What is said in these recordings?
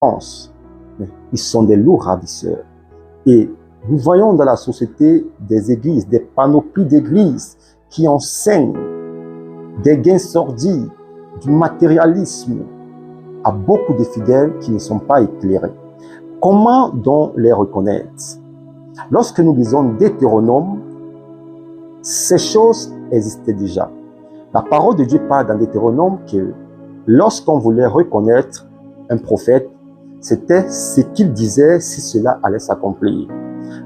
pensent, mais ils sont des loups ravisseurs. Et nous voyons dans la société des églises, des panoplies d'églises qui enseignent des gains sordides, du matérialisme à beaucoup de fidèles qui ne sont pas éclairés. Comment donc les reconnaître? Lorsque nous lisons Deutéronome, ces choses existaient déjà. La parole de Dieu parle dans Deutéronome que lorsqu'on voulait reconnaître un prophète, c'était ce qu'il disait si cela allait s'accomplir.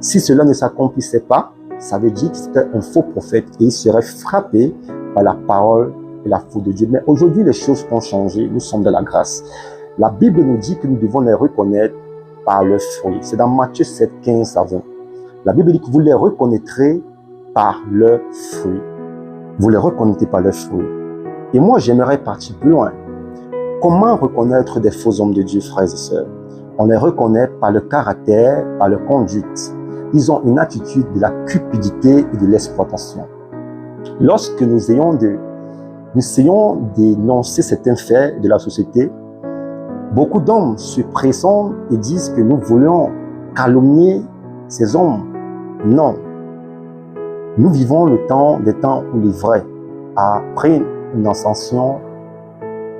Si cela ne s'accomplissait pas, ça veut dire que c'était un faux prophète et il serait frappé par la parole et la foi de Dieu. Mais aujourd'hui, les choses ont changé. Nous sommes dans la grâce. La Bible nous dit que nous devons les reconnaître par leurs fruits. C'est dans Matthieu 7, 15 à 20. La Bible dit que vous les reconnaîtrez par leurs fruits. Vous les reconnaîtrez par leurs fruits. Et moi, j'aimerais partir plus loin. Comment reconnaître des faux hommes de Dieu, frères et sœurs? On les reconnaît par le caractère, par leur conduite. Ils ont une attitude de la cupidité et de l'exploitation. Lorsque nous essayons d'énoncer certains faits de la société, beaucoup d'hommes se présentent et disent que nous voulons calomnier ces hommes. Non. Nous vivons des temps où les vrais a pris une ascension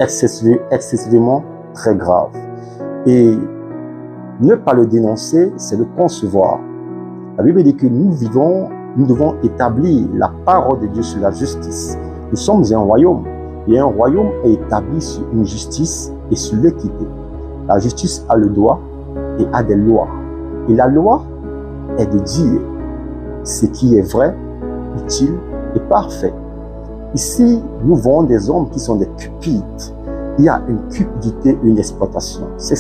excessivement très grave. Et ne pas le dénoncer, c'est le concevoir. La Bible dit que nous devons établir la parole de Dieu sur la justice. Nous sommes un royaume, et un royaume est établi sur une justice et sur l'équité. La justice a le droit et a des lois. Et la loi est de dire ce qui est vrai, utile et parfait. Ici, nous voyons des hommes qui sont des cupides. Il y a une cupidité et une exploitation. C'est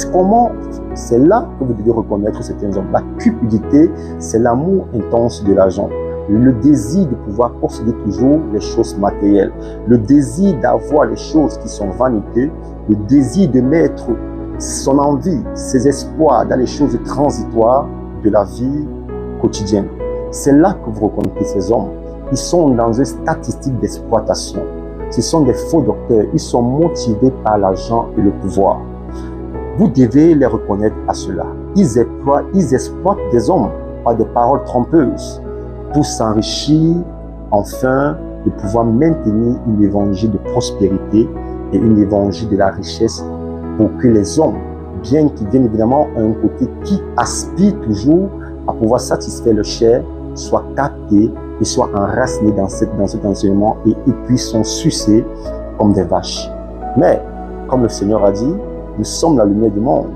là que vous devez reconnaître certains hommes. La cupidité, c'est l'amour intense de l'argent. Le désir de pouvoir posséder toujours les choses matérielles. Le désir d'avoir les choses qui sont vaniteuses. Le désir de mettre son envie, ses espoirs dans les choses transitoires de la vie quotidienne. C'est là que vous reconnaissez ces hommes. Ils sont dans une statistique d'exploitation. Ce sont des faux docteurs. Ils sont motivés par l'argent et le pouvoir. Vous devez les reconnaître à cela. Ils exploitent des hommes par des paroles trompeuses pour s'enrichir, enfin, de pouvoir maintenir une évangile de prospérité et une évangile de la richesse pour que les hommes, bien évidemment un côté qui aspire toujours à pouvoir satisfaire le chair, soient captés et soient enracinés dans cet enseignement et puis sont sucés comme des vaches. Mais, comme le Seigneur a dit, nous sommes la lumière du monde.